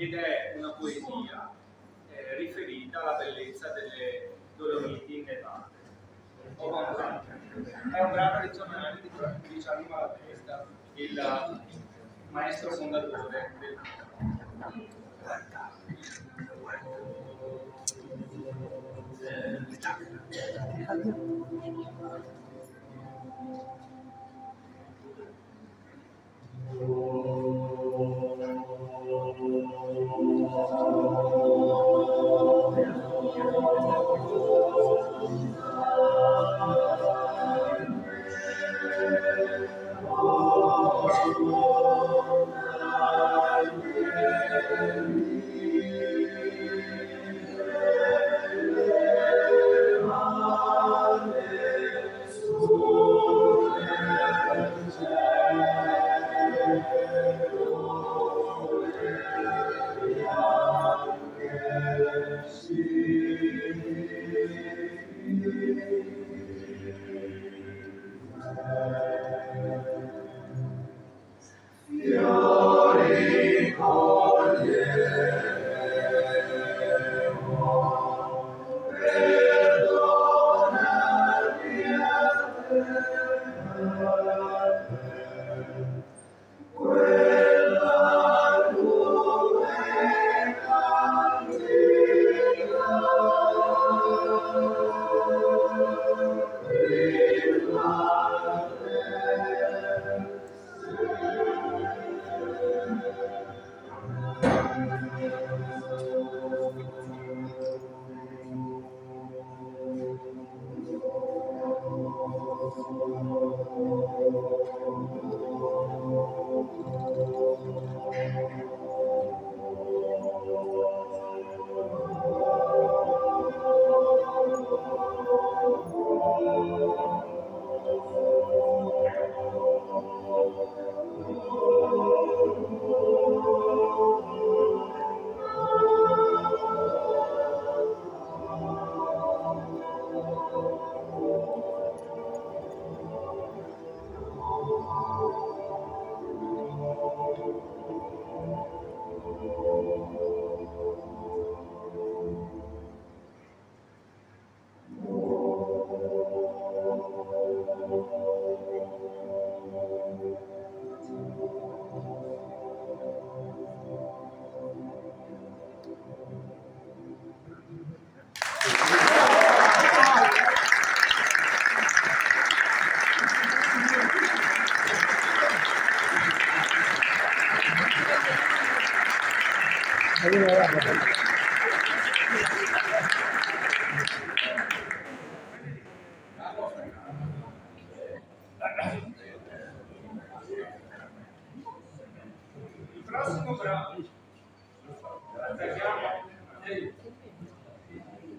ed è una poesia riferita alla bellezza delle Dolomiti nevate. È un brano originale di Gianni Malatesta, il maestro fondatore del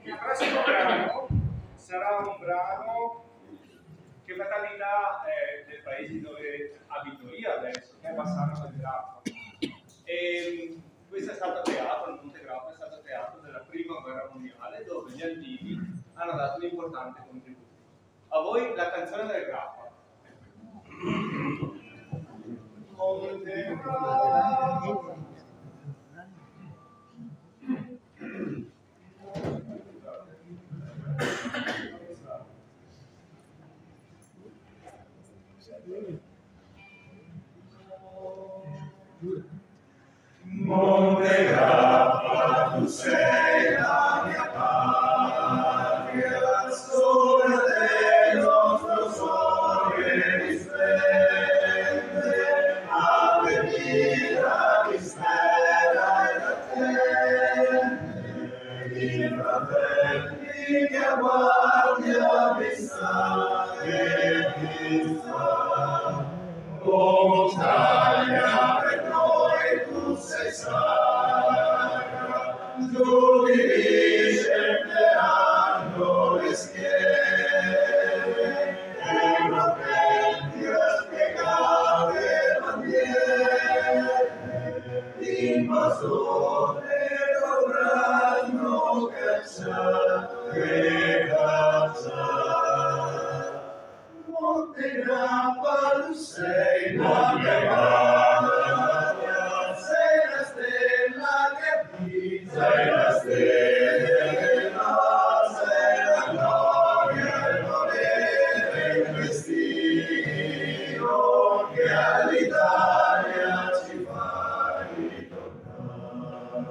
Il prossimo brano sarà un brano che fatalità è del paese dove abito io adesso, che è Bassano del Grappa. E questo è stato creato, il Monte Grappa è stato creato nella prima guerra mondiale, dove gli Aldini hanno dato un importante contributo. A voi la canzone del Grappa. Monte Grappa. Monte Grappa, tu sei la mia patria, sole del nostro sole risplende, ave mia che spera ed attende, i fratelli che aguardi a vista e vista, o montagna per noi tu sei sacra, giù di lì scenderanno le schiere, europei a spiegare bandiere, l'invasore dovranno cacciare, cacciare. Monte Grappa, tu sei la mia patria, sei la stella sei la stella, sei la gloria, il volere, il destino che all'Italia ci fa ritornare.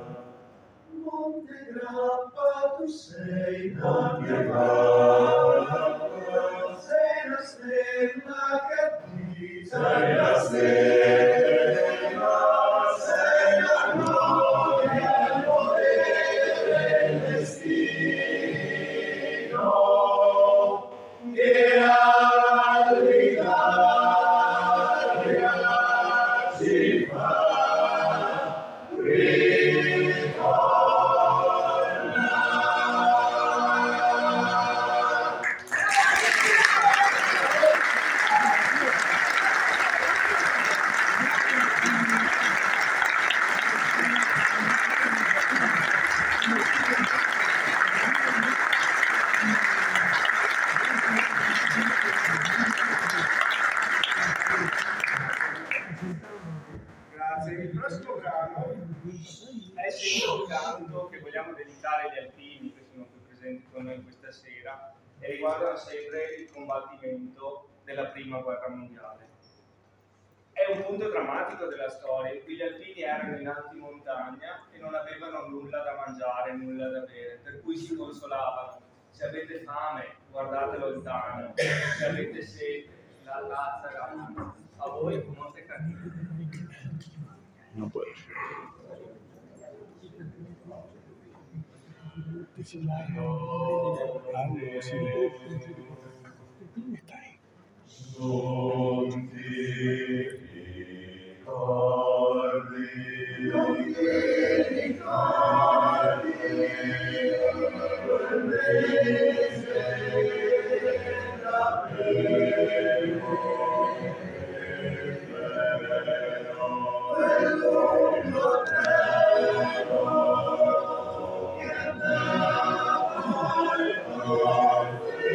Monte Grappa, tu sei la mia pappa, sei la stella che brilla, sei la stella, sei la gloria, il volere, il destino che all'Italia ci fa Grazie. Il prossimo brano è sempre un canto che vogliamo dedicare agli alpini che sono qui presenti con noi questa sera e riguardano sempre il combattimento della prima guerra mondiale. È un punto drammatico della storia. Qui gli alpini erano in alta montagna e non avevano nulla da mangiare, nulla da bere, per cui si consolavano. Se avete fame, guardate lontano. Se avete sete, la tazza è la mano. A voi con molte candide. No puede ser. Algo así. Está ahí. Non ti ricordi, quel mese d'aprile, quel lungo treno che andava al confine.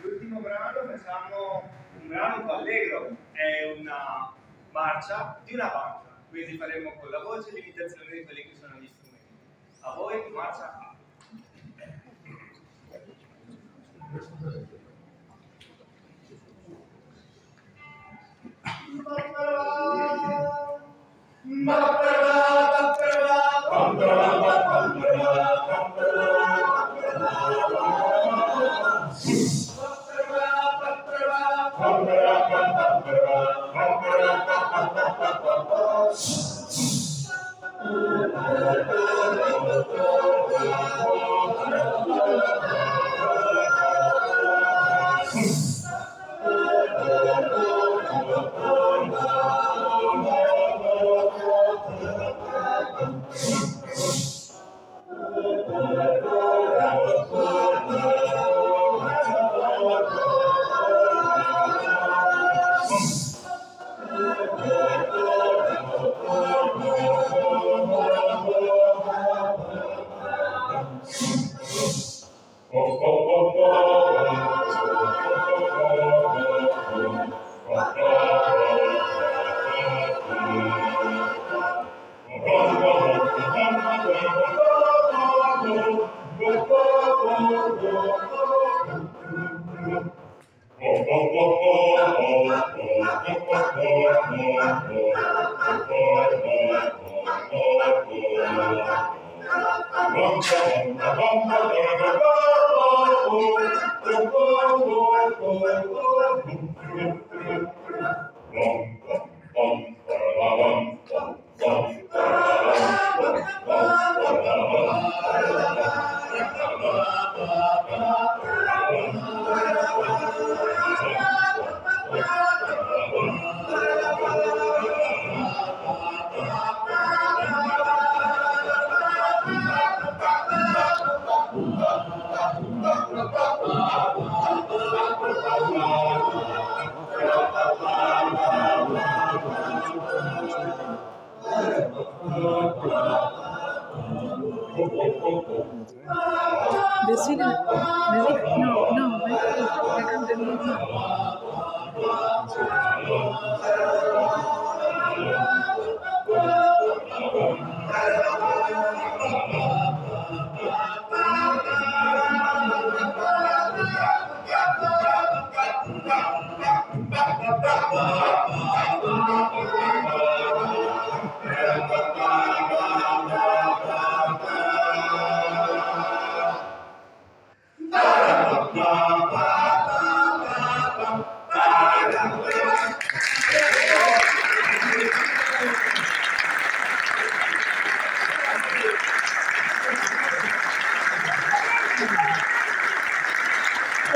L'ultimo brano facciamo un brano un po' allegro, è una marcia di una banda, quindi faremo con la voce l'imitazione di quelli che sono gli strumenti. A voi, marcia A.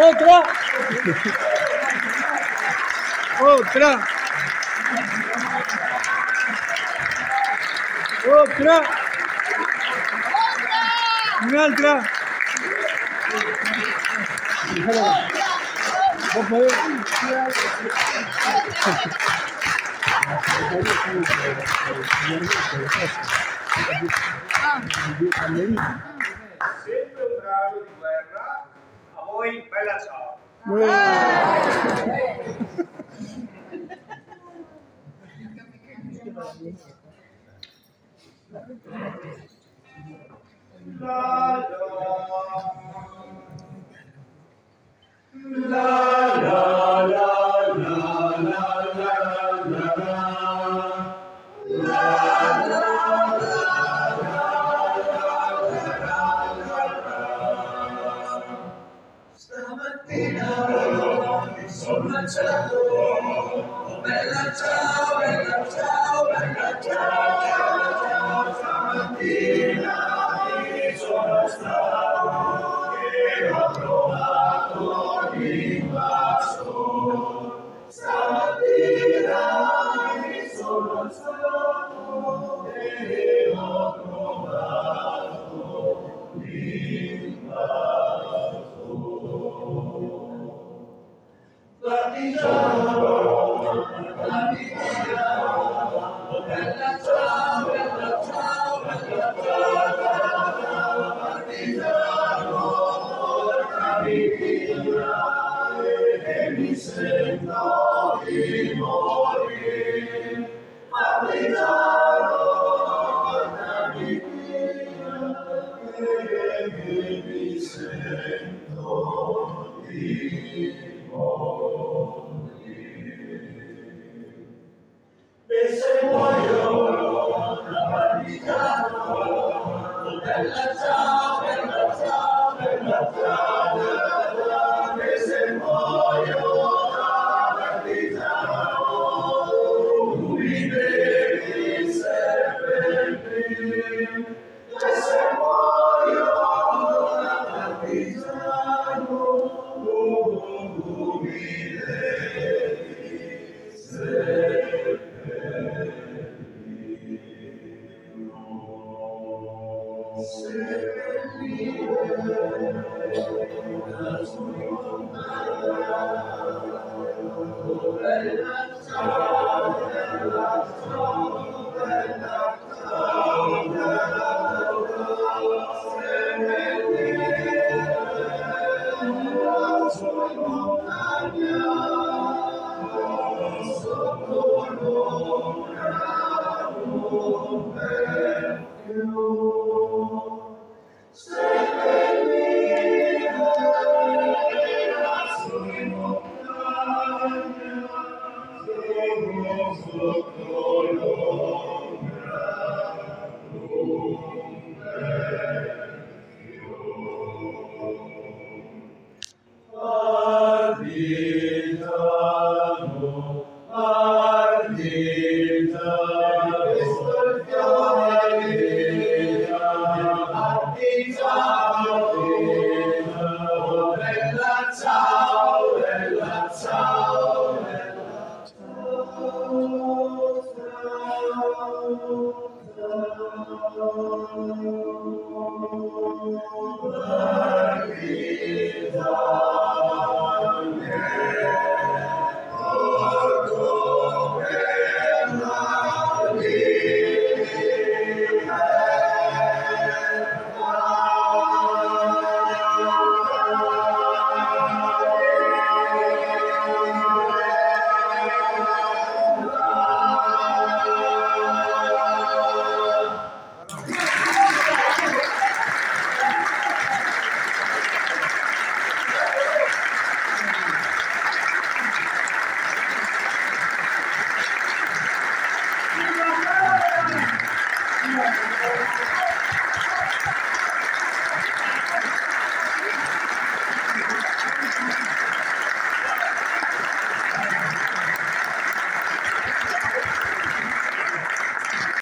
Otra. Otra. Otra. Un'altra. Sempre un brano di guerra. A voi, bella ciao.